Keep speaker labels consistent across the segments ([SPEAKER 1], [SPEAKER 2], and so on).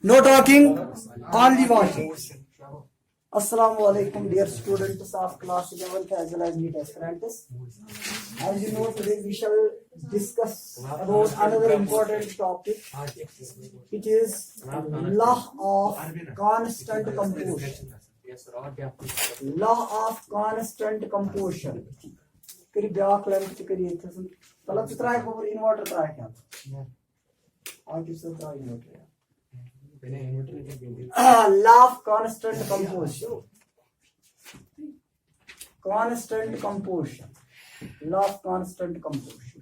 [SPEAKER 1] No talking, only watching. Assalamu alaikum, dear students of class 11th as well as NEET aspirants. As you know, today we shall discuss about another important topic. It is law of constant composition. Law of constant composition. करी back length करी तलब तराय को inverter तराय क्या आगे से तराय inverter law of constant composition. Constant composition. Law of constant composition.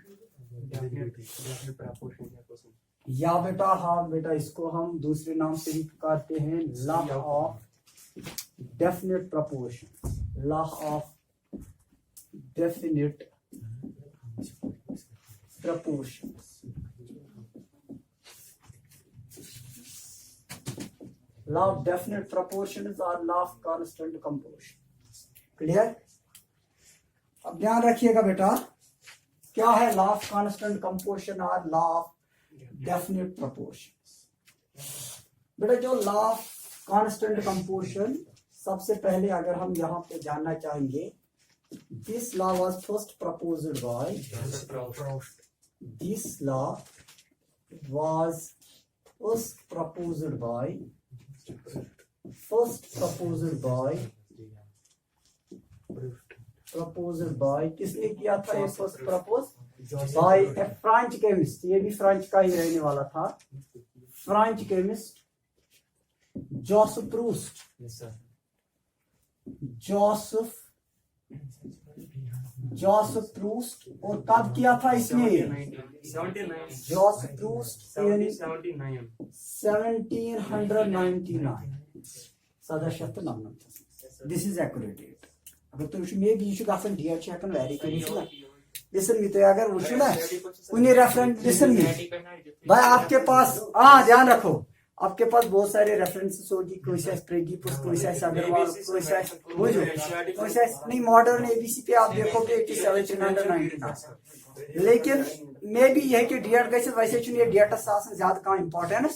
[SPEAKER 1] या बेटा हाँ बेटा इसको हम दूसरे नाम से भी पुकारते हैं law of definite proportion. Law of definite proportion. Law of definite proportions or law of constant composition. Clear? अब ध्यान रखिएगा बेटा क्या है लॉ ऑफ कांस्टेंट कंपोजिशन और लॉ ऑफ डेफिनेट प्रपोर्शन. बेटा जो लॉ ऑफ कांस्टेंट कंपोजिशन सबसे पहले अगर हम यहाँ पे जानना चाहेंगे this law was first proposed by this law was first proposed by किसने किया था ये first propose by A French chemist. ये भी फ्रेंच का ही रहने वाला था. French chemist Joseph Proust. Joseph Proust. और कब किया था इसने? Joseph Proust 1799. This is accurate date. अगर तो मे बी यू गसन डेट छ हकन वेरी करियो. लिसन मी तो अगर वुचु ना कुनी रेफरेंस लिसन मी भाई आपके पास ध्यान रखो आपके पास बहुत सारे रेफरेंसेस होगी. कोई प्रेगीपुस कोई अग्रवाल कोई नहीं मॉडर्न एबीसी पे आप देखोगे 1799. लेकिन मे बी यह कि डेट गई वैसे ये डेटस ज्यादा कम इंपॉर्टेंस.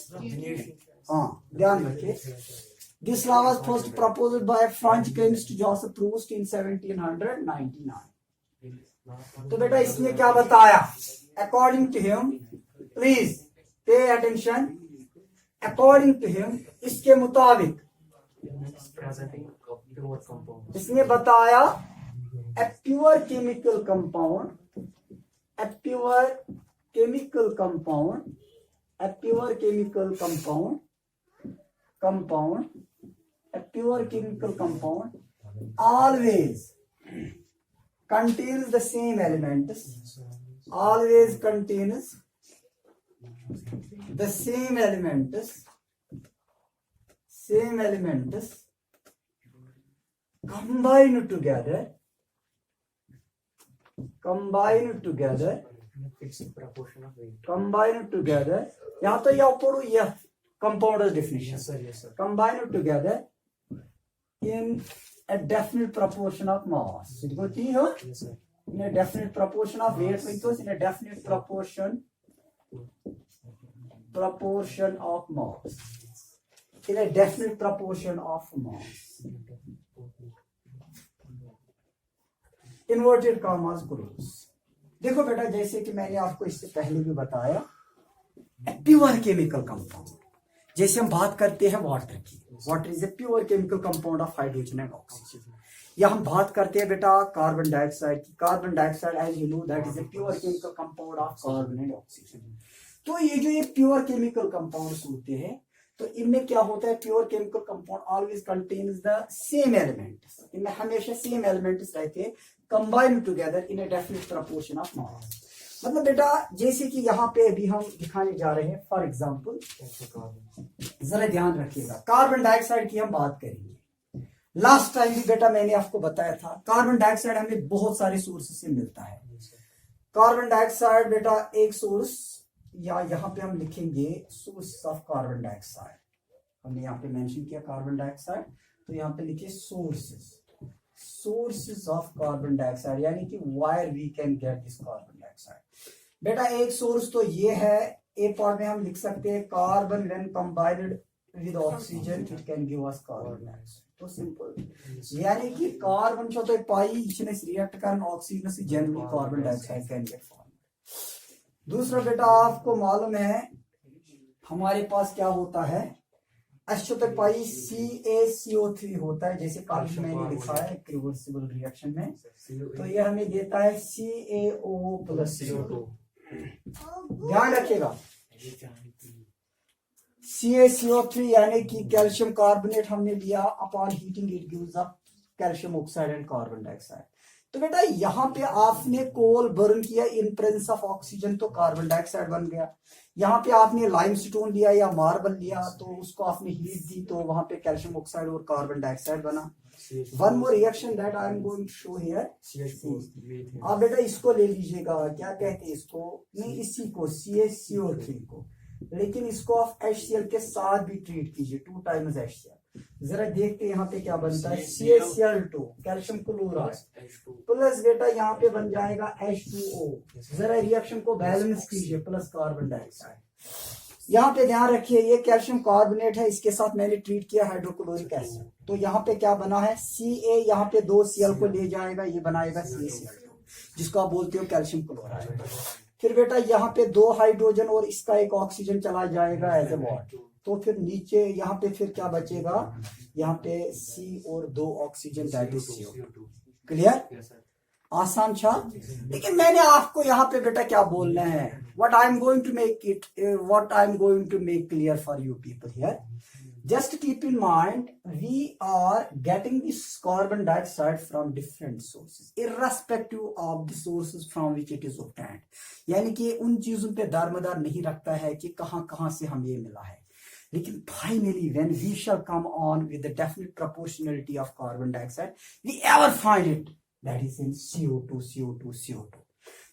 [SPEAKER 1] ध्यान रखिए. This law was first proposed by French chemist Joseph Proust in 1799. तो बेटा इसने क्या बताया? According to him, please pay attention. According to him, इसके मुताबिक इसने बताया a pure chemical compound, a pure chemical compound always contains the same elements. Always contains the same elements combined together यहाँ तो यह पढ़ो यह compound definition. Yes, sir. Combined together in a definite proportion of mass. Yes, sir. In a definite proportion of weight, because in a definite proportion of mass. In a definite proportion of mass. Inverted commas close. देखो बेटा जैसे कि मैंने आपको इससे पहले भी बताया प्योर केमिकल कंपाउंड. जैसे हम बात करते हैं वाटर की. Water is a pure chemical compound of hydrogen and oxygen. या हम बात करते हैं बेटा कार्बन डाइऑक्साइड की. Carbon dioxide as you know that is a pure chemical compound of carbon and oxygen. तो ये जो ये प्योर केमिकल कंपाउंड्स होते हैं तो इनमें क्या होता है? Pure chemical compound always contains the same elements. इनमें हमेशा सेम एलिमेंट्स रहते हैं combined together in A definite proportion of mass. मतलब बेटा जैसे कि यहाँ पे अभी हम दिखाने जा रहे हैं फॉर एग्जाम्पल जरा ध्यान रखिएगा. कार्बन डाइऑक्साइड की हम बात करेंगे. लास्ट टाइम भी बेटा मैंने आपको बताया था कार्बन डाइऑक्साइड हमें बहुत सारे सोर्स से मिलता है. कार्बन डाइऑक्साइड बेटा एक सोर्स या यहाँ पे हम लिखेंगे सोर्स ऑफ कार्बन डाइऑक्साइड. हमने यहाँ पे मेंशन किया कार्बन डाइऑक्साइड तो यहाँ पे लिखिए सोर्सेस ऑफ कार्बन डाइऑक्साइड यानी कि where we can get this carbon dioxide. बेटा एक सोर्स तो ये है. एक पार्ट में हम लिख सकते हैं carbon when combined with oxygen it can give us carbon dioxide. तो सिंपल यानी कि कार्बन जो तो पाई यह रिएक्ट कर ऑक्सीजन से generally carbon dioxide can get form. दूसरा बेटा आपको मालूम है हमारे पास क्या होता है अशुद्ध पाई CaCO3 होता है, जैसे कल मैंने दिखाया एक रिवर्सिबल रिएक्शन में, तो यह हमें देता है CaO प्लस CO2। ध्यान रखिएगा CaCO3 यानी कि कैल्शियम कार्बोनेट हमने लिया, upon heating it gives up calcium oxide and carbon dioxide. तो बेटा यहाँ पे आपने कोल बर्न किया इन प्रेजेंस ऑफ ऑक्सीजन तो कार्बन डाइऑक्साइड बन गया। यहाँ पे आपने लाइमस्टोन लिया या मार्बल लिया तो उसको आपने हीट दी तो वहां पे कैल्शियम ऑक्साइड और कार्बन डाइऑक्साइड बना। One more reaction that I am going to show here. आप बेटा इसको ले लीजिएगा, क्या कहते हैं इसको, नहीं इसी को CaCO3 को, लेकिन इसको आप HCl के साथ भी ट्रीट कीजिए 2 टाइम्स HCl। जरा देखते हैं यहाँ पे क्या बनता है CaCl2 कैल्शियम क्लोराइड प्लस बेटा यहाँ पे बन जाएगा H2O। जरा रिएक्शन को बैलेंस कीजिए प्लस कार्बन डाइऑक्साइड। यहाँ पे ध्यान रखिए ये कैल्शियम कार्बोनेट है, इसके साथ मैंने ट्रीट किया हाइड्रोक्लोरिक एसिड, तो यहाँ पे क्या बना है Ca, यहाँ पे 2 Cl को ले जाएगा, ये बनाएगा CaCl2 जिसको आप बोलते हो कैल्शियम क्लोराइड। फिर बेटा यहाँ पे 2 हाइड्रोजन और इसका एक ऑक्सीजन चला जाएगा एज ए बॉन्ड, तो फिर नीचे यहाँ पे फिर क्या बचेगा, यहाँ पे C और 2 oxygen that is CO2। Clear, आसान था। लेकिन मैंने आपको यहाँ पे बेटा क्या बोलना है, what I am going to make clear for you people here, just keep in mind we are getting this carbon dioxide from different sources irrespective of the sources from which it is obtained। यानी कि उन चीजों पे दारमदार नहीं रखता है कि कहां कहां से हम ये मिला है, लेकिन finally when we shall come on with the definite proportionality of carbon dioxide we ever find it that is in CO2।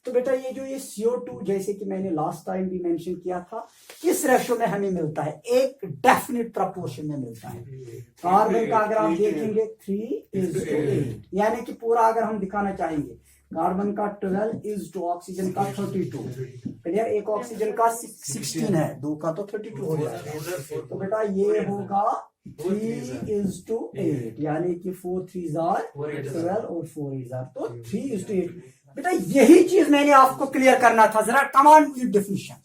[SPEAKER 1] तो बेटा ये जो ये CO2 जैसे कि मैंने लास्ट टाइम भी मेंशन किया था, इस रेशो में हमें मिलता है, एक डेफिनेट प्रपोर्शन में मिलता है। कार्बन का अगर आप देखेंगे 3:8, यानी कि पूरा अगर हम दिखाना चाहेंगे कार्बन का 12 ऑक्सीजन का 32। क्लियर, एक ऑक्सीजन का 16 है, 2 का तो 32 हो जाएगा। तो बेटा ये होगा 3:8, यानी कि 4 3s are 12 और 4 is are, तो 3:8। बेटा यही चीज मैंने आपको क्लियर करना था, जरा कमांड विद डेफिनेशन।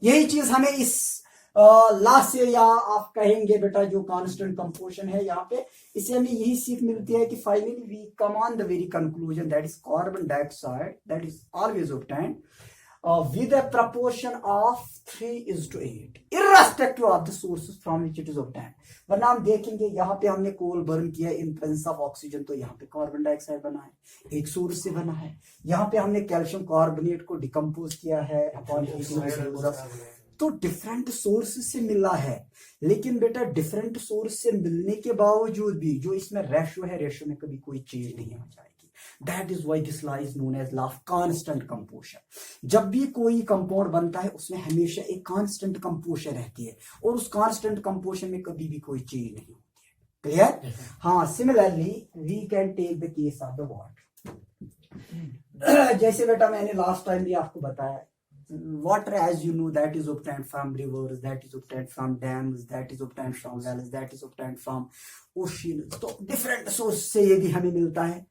[SPEAKER 1] यही चीज हमें इस लास्ट से, या आप कहेंगे बेटा जो कांस्टेंट कंपोजिशन है यहाँ पे, इससे हमें यही सीख मिलती है कि finally we come on the very conclusion that is carbon dioxide that is always obtained with a proportion of 3:8 irrespective of the sources from which it is obtained। वरना हम देखेंगे यहाँ पे हमने कोल बर्न किया इन प्रेजेंस ऑफ ऑक्सीजन तो यहाँ पे कार्बन डाइऑक्साइड बना है, एक सोर्स से बना है। यहाँ पे हमने कैल्शियम कार्बोनेट को डिकम्पोज किया है अपॉन तो डिफरेंट सोर्स से मिला है। लेकिन बेटा डिफरेंट सोर्स से मिलने के बावजूद भी जो इसमें रेशो है, रेशो में कभी कोई चेंज नहीं हो जाएगी। That is why this law is known as law of constant composition। जब भी कोई कंपाउंड बनता है उसमें हमेशा एक कांस्टेंट कंपोजिशन रहती है और उस कांस्टेंट कंपोजिशन में कभी भी कोई चेंज नहीं होती है। क्लियर, हाँ। Similarly we can take the case of the water. जैसे बेटा मैंने लास्ट टाइम भी आपको बताया, water as you know that is obtained from rivers, that is obtained from dams, that is obtained from wells, that is obtained from oceans। तो different source से ये भी हमें मिलता है।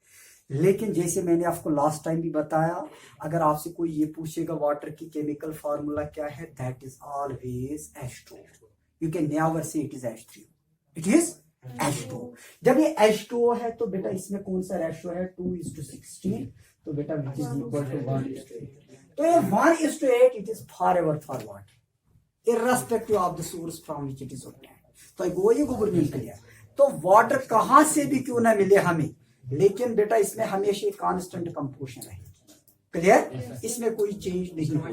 [SPEAKER 1] लेकिन जैसे मैंने आपको लास्ट टाइम भी बताया, अगर आपसे कोई ये पूछेगा वाटर की केमिकल फार्मूला क्या है, that is always H2। You can never say it is H3, it is H2। जब ये H2O है तो बेटा इसमें कौन सा रेशो है, 2:16, तो बेटा विच इज इक्वल टू 1:8। तो ये 1:8 it is for ever for water irrespective of the source from which it is obtained. तो ये गोबर मिल गया। तो वाटर कहां से भी क्यों ना मिले हमें, लेकिन बेटा इसमें हमेशा कांस्टेंट कंपोजिशन रहेगी। क्लियर, इसमें कोई चेंज नहीं होगा।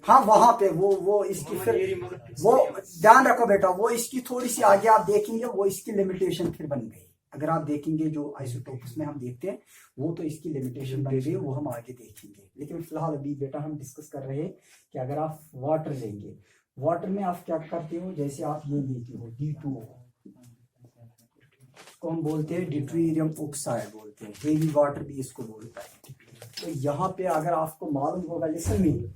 [SPEAKER 1] हाँ वहां पे वो इसकी फिर वो ध्यान रखो बेटा, वो इसकी थोड़ी सी आगे आप देखेंगे वो इसकी लिमिटेशन फिर बन गई। अगर आप देखेंगे जो आइसोटोप्स में हम देखते हैं वो तो इसकी लिमिटेशन बन गई, वो हम आगे देखेंगे। लेकिन फिलहाल अभी बेटा हम डिस्कस कर रहे हैं कि अगर आप वाटर लेंगे, वाटर में आप क्या करते हो, जैसे आप ये लेते हो D2O को हम बोलते हैं ड्यूटेरियम ऑक्साइड बोलते हैं, हेवी वाटर भी इसको बोलता है। तो यहाँ पे अगर आपको मालूम होगा, लिसन में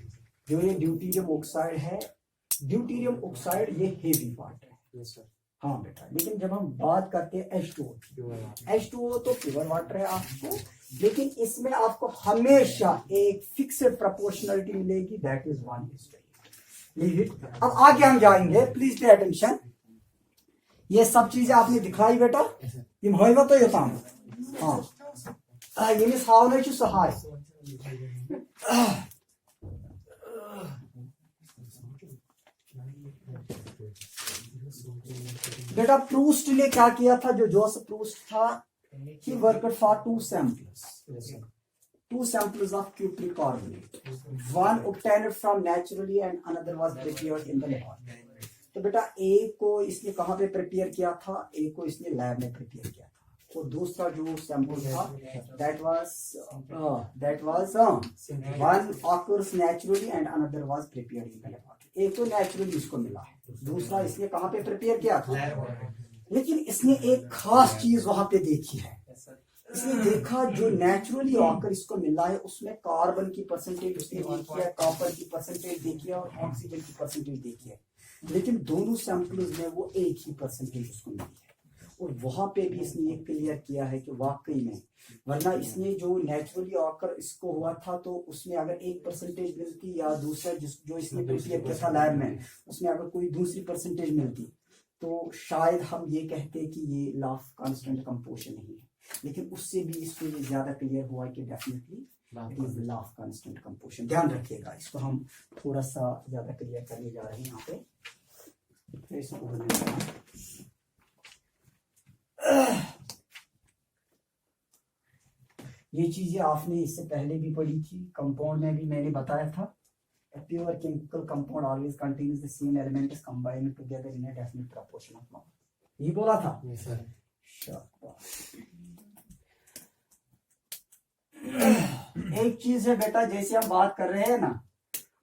[SPEAKER 1] जो ये ड्यूटेरियम ऑक्साइड है ड्यूटीरियम ऑक्साइड ये हेवी वाटर है। हाँ बेटा, लेकिन जब हम बात करते हैं H2O की, H2O तो प्योर वाटर है आपको, लेकिन इसमें आपको हमेशा एक फिक्स्ड प्रोपोर्शनलिटी मिलेगी, दैट इज 1:8। अब आगे हम जाएंगे, प्लीज पे अटेंशन। ये सब चीजें आपने दिखाई बेटा, ये होगा तो ये काम। हाँ ये हावन सहाय बेटा। प्रूस्ट ने क्या किया था, जो जोसेफ प्रूस्ट था, he worked for two samples of cupric carbonate, one obtained from naturally and another was prepared in the lab। तो बेटा एक को इसने कहाँ पे प्रिपेयर किया था, एक को इसने लैब में प्रिपेयर किया था, और दूसरा जो सैंपल था that was one occurs naturally and another was prepared in the lab। एक तो नेचुरली इसको मिला है, दूसरा इसने कहाँ पे प्रिपेयर किया था, लेकिन इसने एक खास चीज वहां पे देखी है। इसने देखा जो नेचुरली आकर इसको मिला है उसमें कार्बन की परसेंटेज उसने देखी है, कॉपर की परसेंटेज देखी है और ऑक्सीजन की परसेंटेज देखी है, लेकिन दोनों सैंपल्स में वो एक ही परसेंटेज उसको मिली है। और वहां पे भी इसने ये क्लियर किया है कि वाकई में, वरना इसने जो नेचुरली आकर इसको हुआ था तो उसमें अगर 1% मिलती, या दूसरा जो इसने प्रिपेयर किया था लैब में उसमें अगर कोई दूसरी परसेंटेज मिलती, तो शायद हम ये कहते कि ये लॉ ऑफ कांस्टेंट कंपोजिशन नहीं है, लेकिन उससे भी इसको ये ज्यादा क्लियर हुआ कि definitely it is law of constant composition. ध्यान रखिएगा, इसको हम थोड़ा सा ज्यादा क्लियर करने जा रहे हैं यहाँ पे। ये चीजें आपने इससे पहले भी पढ़ी थी, कंपाउंड में भी मैंने बताया था, a pure chemical compound always contains the same elements combined together in a definite proportion of number। ये बोला था। yes, sir। एक चीज है बेटा, जैसे हम बात कर रहे हैं ना,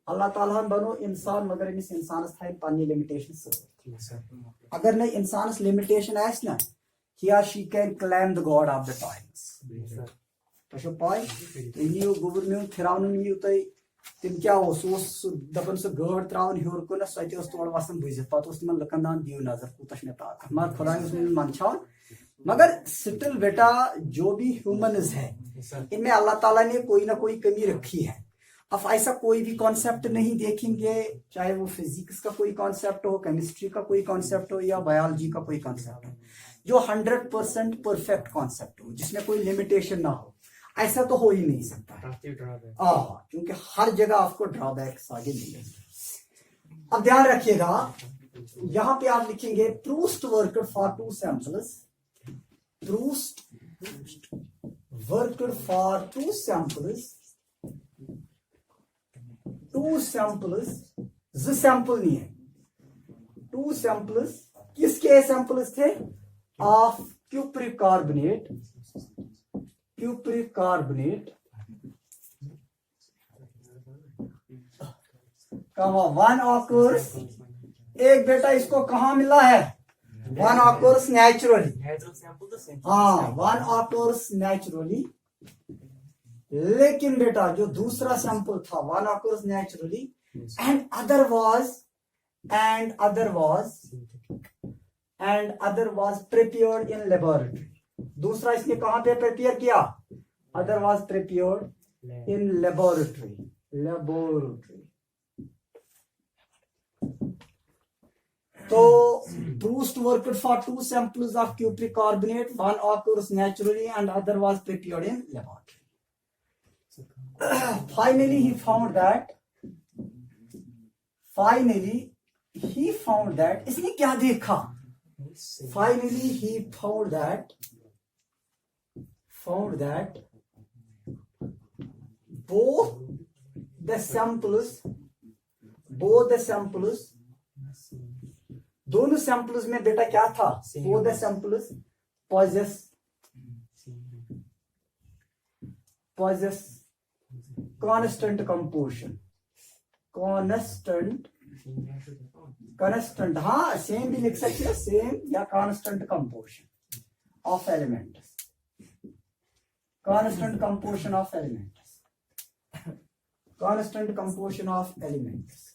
[SPEAKER 1] अल्लाह ताला बनो इंसान मगर इस इंसान पानी लिमिटेशन, अगर नहीं इंसान लिमिटेशन आस ना, he or she can claim the god of the times। तो पाई नीव गुबरन फिरावन नीव तुम तिम क्या दपान सह गड़ त्रावन हर कुन सो तोड़ वसान बुझित पे तिम लुकन दान दिव नजर कूत मे ताकत, मगर खुदा मंदछान, मगर स्टिल बेटा जो भी ह्यूमन्स है इनमें अल्लाह ताला ने कोई ना कोई कमी रखी है। अब ऐसा कोई भी कॉन्सेप्ट नहीं देखेंगे, चाहे वो फिजिक्स का कोई कॉन्सेप्ट हो, केमिस्ट्री का कोई कॉन्सेप्ट हो, या बायोलॉजी का कोई कॉन्सेप्ट हो, जो 100% परफेक्ट कॉन्सेप्ट हो, जिसमें कोई लिमिटेशन ना हो, ऐसा तो हो ही नहीं सकता। क्योंकि हर जगह आपको ड्रॉबैक्स आगे मिलेंगे। अब ध्यान रखिएगा, यहां पे आप लिखेंगे Proust worked for two samples, Proust worked for two samples, two samples, ज सैंपल नहीं है, टू सैंपल्स, किसके सैंपल्स थे, of cupric carbonate, cupric carbonate one occurs, एक बेटा इसको कहां मिला है, वन ऑकर्स नेचुरली, हाँ वन ऑकर्स नेचुरली, लेकिन बेटा जो दूसरा सैंपल था one occurs naturally and other was prepared in laboratory. दूसरा इसने कहां पे प्रिपेयर किया, other was prepared in laboratory, तो Proust worked for two samples of cupric carbonate, one occurs naturally and other was prepared in laboratory. Finally he found that इसने क्या देखा, finally he found that both the samples दोनों samples में बेटा क्या था, both the samples possess constant composition, constant, हाँ same भी लिख सकते हैं, सेम या constant composition of elements, constant composition of elements,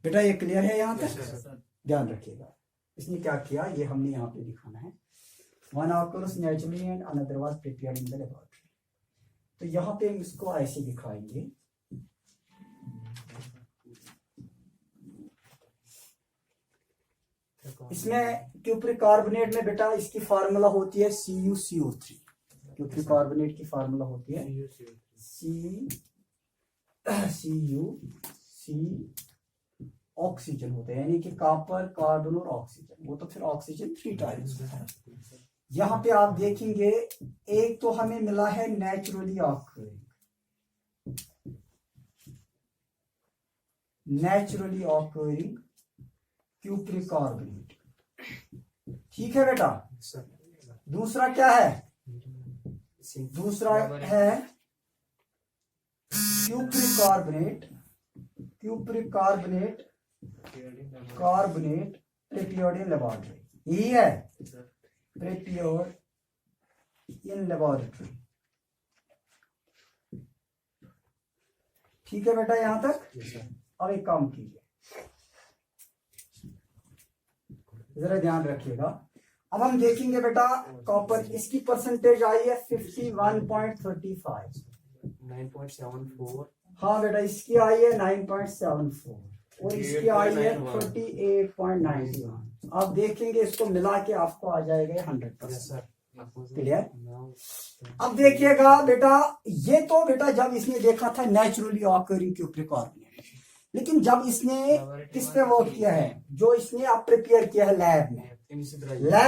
[SPEAKER 1] बेटा ये क्लियर है यहाँ तक? ध्यान रखिएगा। इसने क्या किया ये हमने यहाँ पे दिखाना है। One occurs naturally and another was prepared in the laboratory। तो यहाँ पे हम इसको ऐसे दिखाएंगे। इसमें क्यूप्रिक कार्बोनेट में बेटा इसकी फार्मूला होती है CuCO3। क्यूप्रिक कार्बोनेट की फार्मूला होती है CuC ऑक्सीजन होता है, यानी कि कॉपर, कार्बन और ऑक्सीजन। वो तो फिर ऑक्सीजन 3 टाइप्स होता है। यहाँ पे आप देखेंगे एक तो हमें मिला है नेचुरली ऑकरिंग क्यूप्रिक कार्बोनेट, ठीक है बेटा। दूसरा क्या है? दूसरा है cupric carbonate prepared in laboratory. यही है प्रिपेयर्ड इन लेबोरेटरी, ठीक है बेटा यहां तक। अब एक काम कीजिए, जरा ध्यान रखिएगा। अब हम देखेंगे बेटा कॉपर, इसकी परसेंटेज आई है 51.35,
[SPEAKER 2] 9.74।
[SPEAKER 1] हाँ बेटा इसकी आई है 9.74 और इसकी आई है 38.91। आप देखेंगे इसको मिला के आपको आ जाएगा 100%। क्लियर? अब देखिएगा बेटा, ये तो बेटा जब इसने देखा था नेचुरली ऑकरिंग क्यूप्रिक कार्बोनेट, लेकिन जब इसने किस पे वर्क किया है, जो इसने अब प्रिपेयर किया है लैब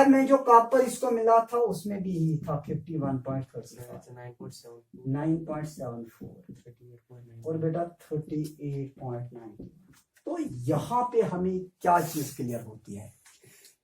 [SPEAKER 1] में जो कॉपर इसको मिला था उसमें भी यही था 51.35, 9.74 और बेटा 38.9। तो यहाँ पे हमें क्या चीज क्लियर होती है,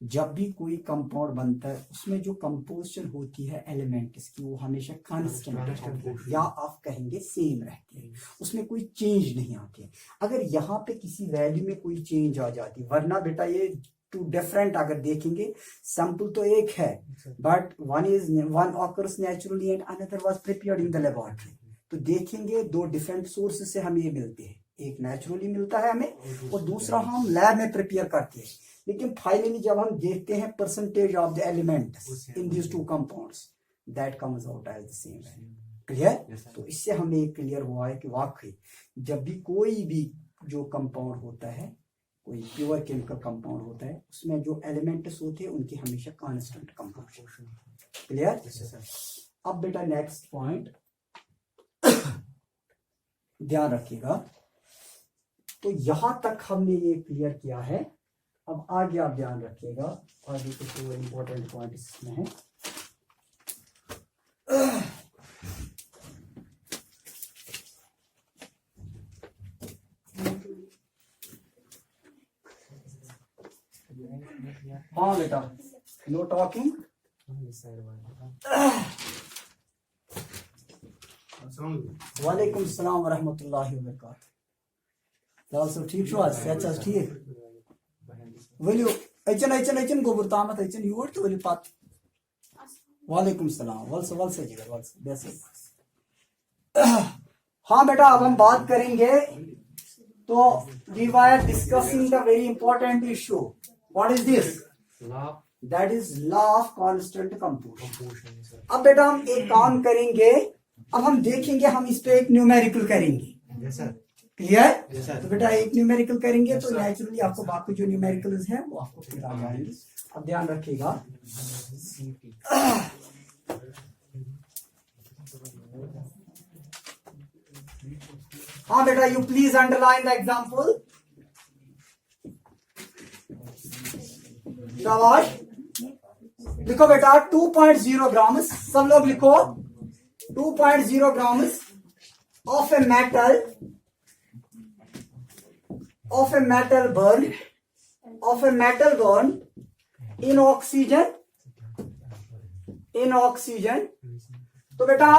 [SPEAKER 1] जब भी कोई कंपाउंड बनता है उसमें जो कंपोजिशन होती है एलिमेंट्स की वो हमेशा कांस्टेंट या आप कहेंगे सेम रहती है, उसमें कोई चेंज नहीं आती। अगर यहाँ पे किसी वैल्यू में कोई चेंज आ जाती, वरना बेटा ये टू डिफरेंट अगर देखेंगे सैंपल तो एक है but one occurs naturally and another was prepared in the laboratory. तो देखेंगे दो डिफरेंट सोर्सेस से हमें ये मिलते हैं, एक नेचुरली मिलता है हमें और दूसरा हम लैब में प्रिपेयर करते हैं। लेकिन फाइनली जब हम देखते हैं percentage of the elements in these two compounds that comes out as the same value. Clear? तो इससे हमें क्लियर हुआ है कि वाकई जब भी कोई भी जो कंपाउंड होता है, कोई प्योर केमिकल कंपाउंड होता है, उसमें जो एलिमेंट्स होते हैं उनकी हमेशा कांस्टेंट कंपोजिशन। क्लियर? अब बेटा नेक्स्ट पॉइंट ध्यान रखिएगा। तो यहां तक हमने ये क्लियर किया है। अब आगे आप ध्यान रखिएगा, आगे कुछ और इंपॉर्टेंट पॉइंट इसमें है। हाँ बेटा, नो टॉकिंग। वालेकुम सलाम वरहमतुल्लाहि वबरकातुहू। सब ठीक छो? अच्छा ठीक वलियो अचन गोबर तामत अचन यूर तो वली पत। वालेकुम सलाम। वल से जिगर वल से वैसे। हाँ बेटा, अब हम बात करेंगे तो we were discussing the very important issue. What is this? That is law of constant composition. अब बेटा हम एक काम करेंगे, अब हम देखेंगे, हम इस पे एक न्यूमेरिकल करेंगे।
[SPEAKER 2] Yes sir.
[SPEAKER 1] क्लियर? तो बेटा एक न्यूमेरिकल करेंगे तो नेचुरली आपको बाकी जो न्यूमेरिकल्स हैं वो आपको फिर आ जाएंगे। अब ध्यान रखिएगा। हाँ बेटा, you please underline the example. शाबाश, लिखो बेटा 2.0 ग्राम, सब लोग लिखो 2.0 gram of A metal burn in oxygen। तो बेटा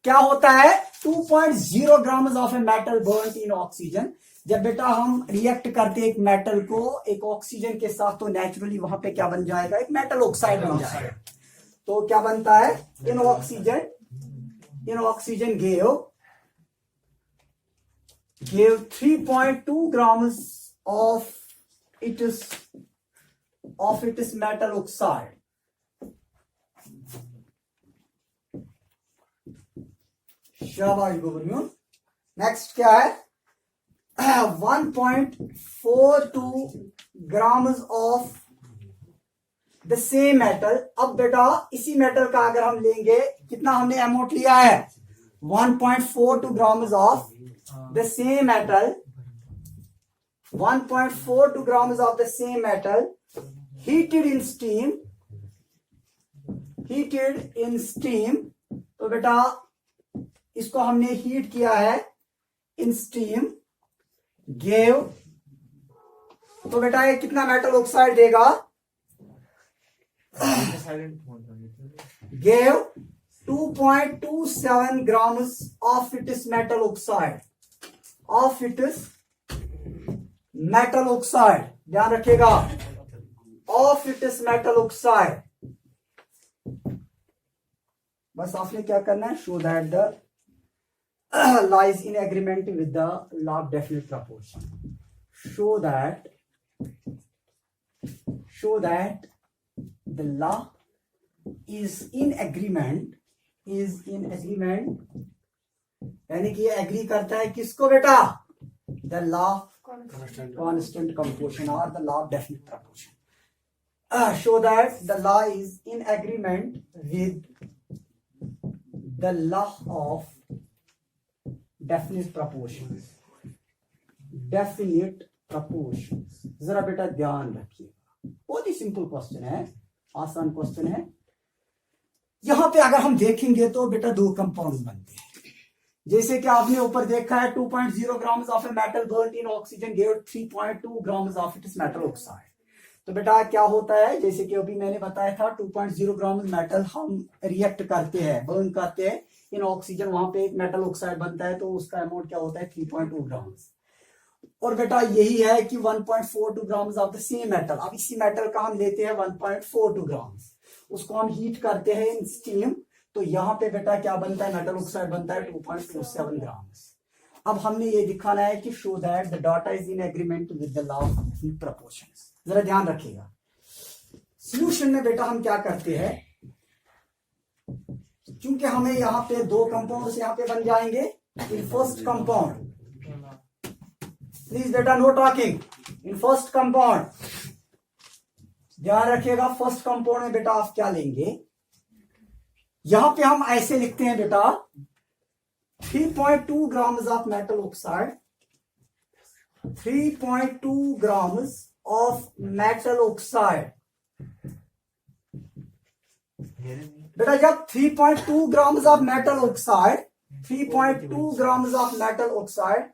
[SPEAKER 1] क्या होता है 2.0 gram of a metal burn in oxygen. जब बेटा हम रिएक्ट करते हैं एक मेटल को एक ऑक्सीजन के साथ तो नेचुरली वहां पे क्या बन जाएगा, एक मेटल ऑक्साइड बन जाएगा। तो क्या बनता है, इन oxygen gave gave 3.2 grams of its metal oxide. शाबाश गुबरनूर। नेक्स्ट क्या है? 1.42 grams of the same metal. अब बेटा इसी मेटल का अगर हम लेंगे, कितना हमने अमाउंट लिया है? 1.42 grams of the same metal, 1.42 grams of the same metal heated in steam, तो बेटा इसको हमने हीट किया है इन स्टीम, गेव, तो बेटा ये कितना मेटल ऑक्साइड देगा? Gave 2.27 grams of its metal oxide, ध्यान रखिएगा, of its metal oxide। बस आपने क्या करना है? Show that the lies in agreement with the law of definite proportion. Show that the law is in agreement, यानी कि ये एग्री करता है किसको बेटा? The law constant composition or the law of definite proportion. Show that the law is in agreement with the law of definite proportions. जरा बेटा ध्यान रखिएगा, बहुत ही सिंपल क्वेश्चन है, आसान क्वेश्चन है। यहां पे अगर हम देखेंगे तो बेटा दो कंपाउंड बनते हैं, जैसे कि आपने ऊपर देखा है 2.0 grams of a metal burnt in oxygen gave 3.2 grams of its metal oxide। तो बेटा क्या होता है, जैसे कि अभी मैंने बताया था 2.0 ग्राम मेटल हम रिएक्ट करते हैं, बर्न करते हैं इन ऑक्सीजन, वहां पे एक मेटल ऑक्साइड बनता है, तो उसका अमाउंट क्या होता है? 3.2 ग्राम्स। और बेटा यही है कि 1.42 grams of the same metal. अब इसी मेटल का हम लेते हैं 1.42 ग्राम्स, उसको हम हीट करते हैं इन स्टीम, तो यहाँ पे बेटा क्या बनता है? मेटल ऑक्साइड बनता है 2.27 ग्राम्स। अब हमने ये दिखाना है कि show that the data is in agreement with the law of proportions. जरा ध्यान रखिएगा, सॉल्यूशन में बेटा हम क्या करते हैं, क्योंकि हमें यहाँ पे दो कंपाउंड्स यहाँ पे बन जाएंगे। इन फर्स्ट कंपाउंड, प्लीज बेटा know talking, in first compound ध्यान रखिएगा, फर्स्ट कंपाउंड में बेटा आप क्या लेंगे? यहां पे हम ऐसे लिखते हैं बेटा 3.2 grams of metal oxide, 3.2 grams of metal oxide। बेटा जब 3.2 grams of metal oxide, 3.2 grams of metal oxide,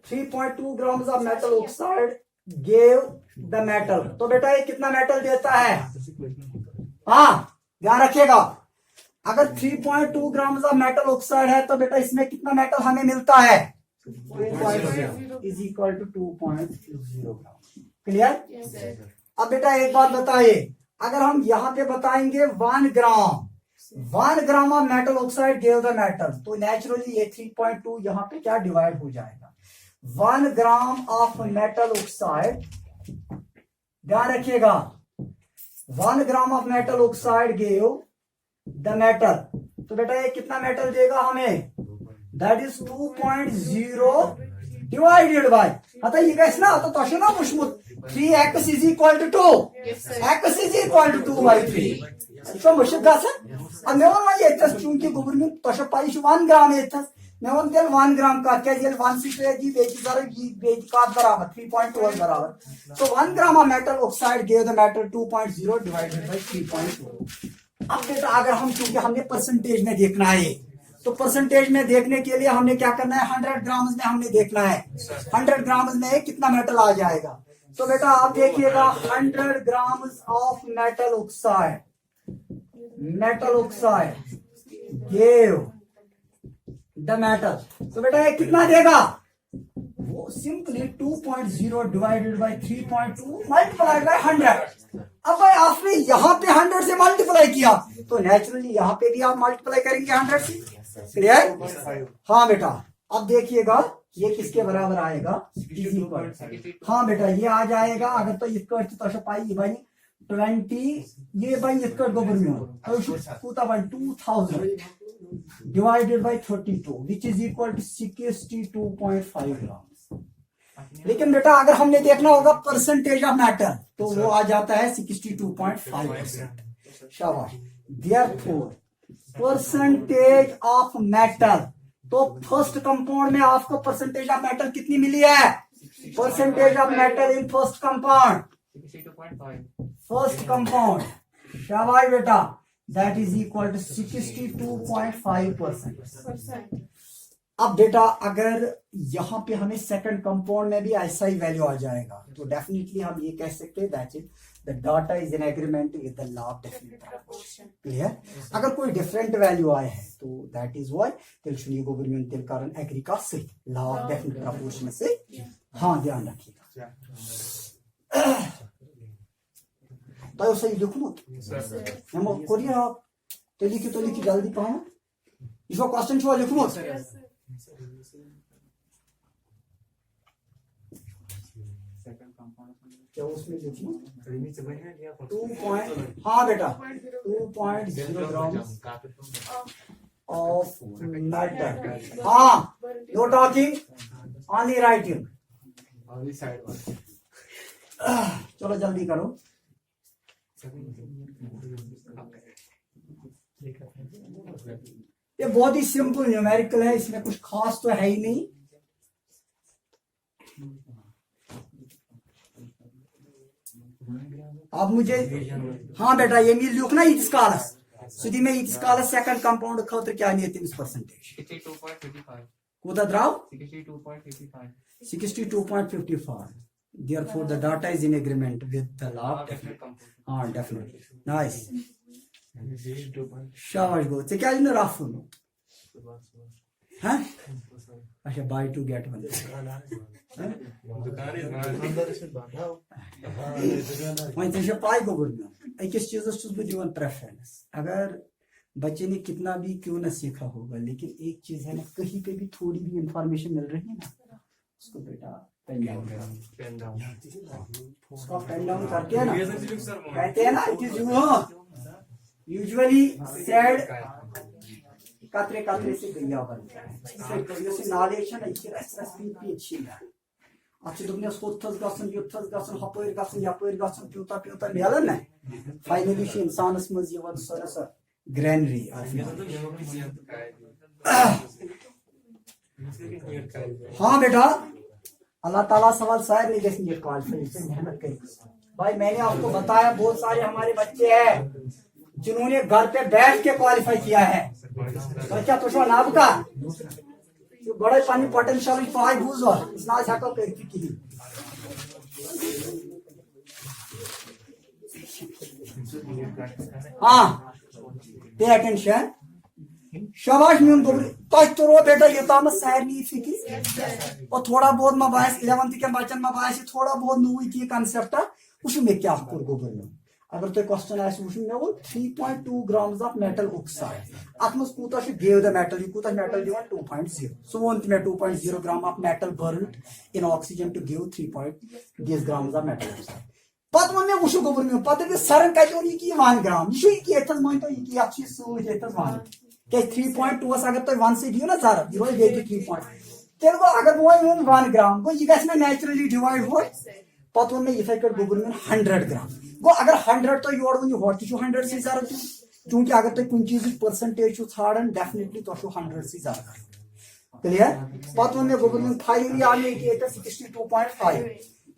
[SPEAKER 1] 3.2 grams of metal oxide gave the metal। तो बेटा ये कितना मेटल देता है? हाँ ध्यान रखिएगा, अगर 3.2 ग्राम्स ऑफ मेटल ऑक्साइड है तो बेटा इसमें कितना मेटल हमें मिलता है? Is equal to 2.0 gram. Clear? अब बेटा एक बात बताइए, अगर हम यहाँ पे बताएंगे 1 ग्राम of metal oxide gave the metal, तो नेचुरली ये 3.2 यहाँ पे क्या डिवाइड हो जाएगा? 1 ग्राम ऑफ मेटल ऑक्साइड, ध्यान रखिएगा, 1 ग्राम of metal oxide gave the metal, तो बेटा ये कितना मेटल देगा हमें? दैट इज 2.0 डिवाइडेड बाय, आता ये कैसे ना तो तोशे ना मुश्मुत 3x is equal to 2, x is equal to 2 by 3। तो मुश्किल गासा अब मैं वन ये तस चूंकि गोबर में तोशे पाइश 1 ग्राम ये तस मैं वन तेल 1 ग्राम का क्या जेल 1 से जी बेची जरा जी बेच का बराबर 3.12 बराबर, तो 1 ग्राम of metal oxide give the metal 2.0 divided by 3.2। अब बेटा अगर हम, क्योंकि हमने परसेंटेज में देखना है, तो परसेंटेज में देखने के लिए हमने क्या करना है? 100 ग्राम्स में हमने देखना है 100 ग्राम्स में कितना मेटल आ जाएगा। तो बेटा आप देखिएगा 100 grams of metal oxide give the metal, तो बेटा ये कितना देगा? वो simply 2.0 divided by 3.2 multiplied by 100। अब भाई आपने यहाँ पे 100 से मल्टीप्लाई किया, तो नेचुरली यहाँ पे भी आप मल्टीप्लाई करेंगे 100 से, क्लियर? हाँ बेटा, अब देखिएगा ये किसके बराबर आएगा, इज इक्वल, हाँ बेटा ये आ जाएगा अगर तो इसका तो पाई भाई 20 ये भाई इसका गवर्नमेंट कूता भाई 2000 divided by 32 which is equal to 62.5 gram. लेकिन बेटा अगर हमने देखना होगा परसेंटेज ऑफ मैटर तो वो आ जाता है 62.5%। शाबाश। देयरफॉर परसेंटेज ऑफ मैटर, तो फर्स्ट कंपाउंड में आपको परसेंटेज ऑफ मैटर कितनी मिली है, percentage of matter in first compound,
[SPEAKER 2] 62.5.
[SPEAKER 1] First compound, शाबाश बेटा, दैट इज इक्वल टू 62.5%। अब बेटा अगर यहाँ पे हमें सेकंड कंपाउंड में भी ऐसा ही वैल्यू आ जाएगा तो डेफिनेटली हम ये कह सकते हैं that is the data is in agreement with the law of definite proportion. Clear? अगर कोई डिफरेंट वैल्यू आए है तो दैट इज व्हाई तेल शुनी गवर्नमेंट तेल कारण एग्री का से लॉ ऑफ डेफिनेट प्रोपोर्शन से, हाँ ध्यान रखिएगा। तो सही लिखो हम कोरिया आप तो लिखी जल्दी पाओ इसको क्वेश्चन छो लिखो क्या उसमें लिखूं 2. हाँ बेटा 2.0 ग्राम ऑफ मैटर, हाँ नो टॉकिंग ओनली राइटिंग। चलो जल्दी करो। ये बहुत ही सिंपल न्यूमेरिकल है, इसमें कुछ खास तो है ही नहीं। अब मुझे हाँ बेटा ये मिल लिखना इस कालस सुधी में इस कालस सेकंड कंपाउंड खतर क्या नहीं है परसेंटेज
[SPEAKER 2] 62.55.
[SPEAKER 1] कूदा द्राव
[SPEAKER 2] 62.55.
[SPEAKER 1] 62.55। therefore the data is in agreement with the law of
[SPEAKER 2] Definite compound.
[SPEAKER 1] हाँ definitely nice शाबाश गो ते क्या ना राफू नो हाँ अच्छा buy to get one वहीं से पाई को बोलना एक इस चीज़ उस पर दिवन प्रेफरेंस। अगर बच्चे ने कितना भी क्यों ना सीखा होगा लेकिन एक चीज है ना कहीं पे भी थोड़ी भी इंफॉर्मेशन मिल रही है ना उसको बेटा पेन डाउन करके ना कहते हैं ना इट इज यूजुअली सेड कतरे कतरे से गैया बनता है से नॉलेज है ना इसकी रेस्पी अच्छी है अच्छी दुनिया सोथस गसन युथस गसन हपर गसन यपर गसन प्यूता प्यूता मेलन ना फाइनली से इंसानस मज यवन सरस ग्रैनरी हाँ बेटा अल्लाह ताला सवाल शायद नहीं जैसे ये क्वालिफाई मेहनत करी भाई। मैंने आपको बताया बहुत सारे हमारे बच्चे हैं जिन्होंने घर पे बैठ के क्वालिफाई किया है। बच्चा तो नाम का बड़े पानी पोटेंशियल पाई बूझो इसना हको करती की हाँ पे अटेंशन शाबाश म्यून गोबर तो रो बेटा ये तो सैर नहीं फिक्र और थोड़ा बहुत मबास 11th के बच्चन मबास थोड़ा बहुत नुई की कांसेप्ट उस में क्या कर गोबर में अगर तो क्वेश्चन आसे वो मे वो 3.2 ग्राम्स ऑफ मेटल ऑक्साइड अत मज कूता गेव द मेटल यह कूता metal Diwan 2.0 so won may 2.0 gram of metal burned in oxygen to give 3.10 grams of metal oxide पत वो मे वो गोबर में पता सरन कत ये 1 ग्राम यह मान तो ये सूत 1 क्या 3.2 अगर तुम 1 से दियो ना सर ये रोज गई 3 पॉइंट तेल गो अगर वो 1 ग्राम गो ये गस ना नेचुरली डिवाइड हो पत वो में इथे कर गोबर में 100 ग्राम गो अगर 100 तो योर वन होट 100 से ज्यादा क्योंकि अगर तुम कुछ चीज परसेंटेज छाड़न डेफिनेटली तो 100 से ज्यादा क्लियर। पत वो में गोबर में फाइनली आ गई 62.5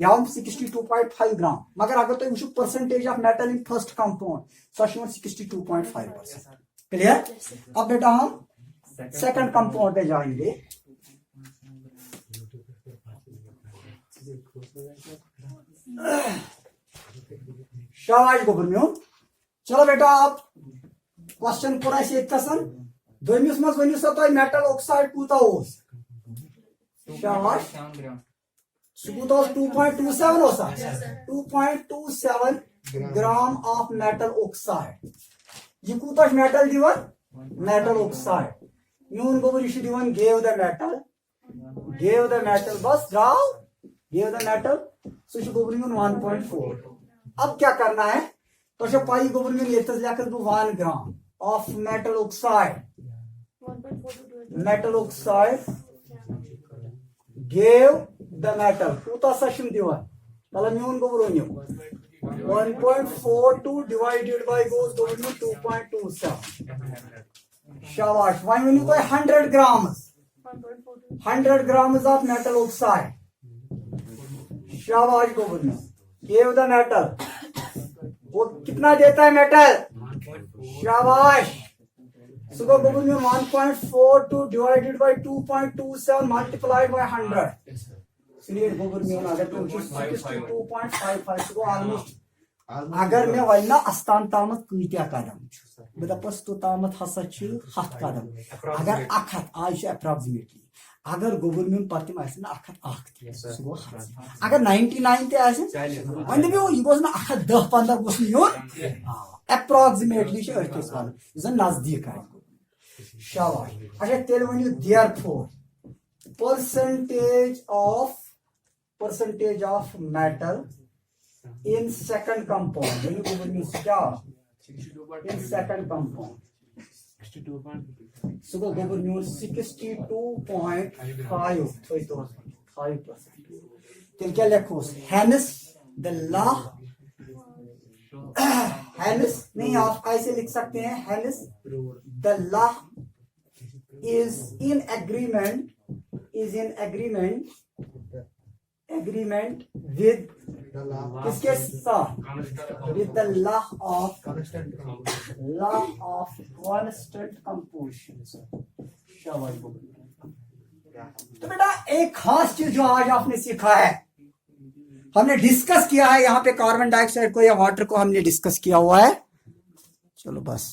[SPEAKER 1] या 62.5 ग्राम मगर अगर तुम वो percentage of metal in first compound so 62.5%। Clear. अब बेटा हम सेकंड कंपाउंड पे जाएंगे। शाबाश गोबरम्यो चलो बेटा आप क्वेश्चन पूरा से कसन दोमिस मज वनियो सा तो मेटल ऑक्साइड कूता ओस शाबाश सुबुतो 2.27 ओसा 2.27 ग्राम ऑफ मेटल ऑक्साइड ये कूता मेटल दिवन मेटल ऑक्साइड म्यून गोबर यह दिवान गेव द मेटल बस draw gave the metal सह गोबर म्यून 1.4 अब क्या करना है तो पाई गोबर म्यून ये लिखस बह 1 ग्राम of metal oxide gave the metal कूता सा दिवान मतलब म्यून गोबर वनियो 1.42 divided by goes goबर म्यून 2.27 शाबाश वन वनियो तो 100 grams 100 grams of metal oxide शाबाश गोबर म्यून gave the metal वो कितना देता है मेटल शाबाश सुबह गोबर में 1.42 divided by 2.27 multiplied by 100 इसलिए गोबर में अगर 62.55 सुबह ऑलमोस्ट अगर मैं वन्ना अस्तान तामत कईत्या कदम बह दपस तो तामत हसा 7 कदम अगर 1 आज अप्रोक्सीमेटली अगर गोबर में पतिम आसन 1 सुबह अगर 99 ते आसन वन दे यह गोस ना 10-15 गोस यून अप्रोक्सीमेटली अर्थस वन जन नजदीक आए शाबाश अच्छा तेल वनियो therefore percentage of metal in second compound वनियो गोबर में क्या in second compound
[SPEAKER 2] 62.55
[SPEAKER 1] सुबह गोबर में 62.5% तेल क्या लिखोस hence the law hence नहीं आप ऐसे लिख सकते हैं hence the law is in agreement with किसके साथ with the law of constant composition शाबाश तो बेटा एक खास चीज जो आज आपने सीखा है हमने डिस्कस किया है यहाँ पे कार्बन डाइऑक्साइड को या वाटर को हमने डिस्कस किया हुआ है चलो बस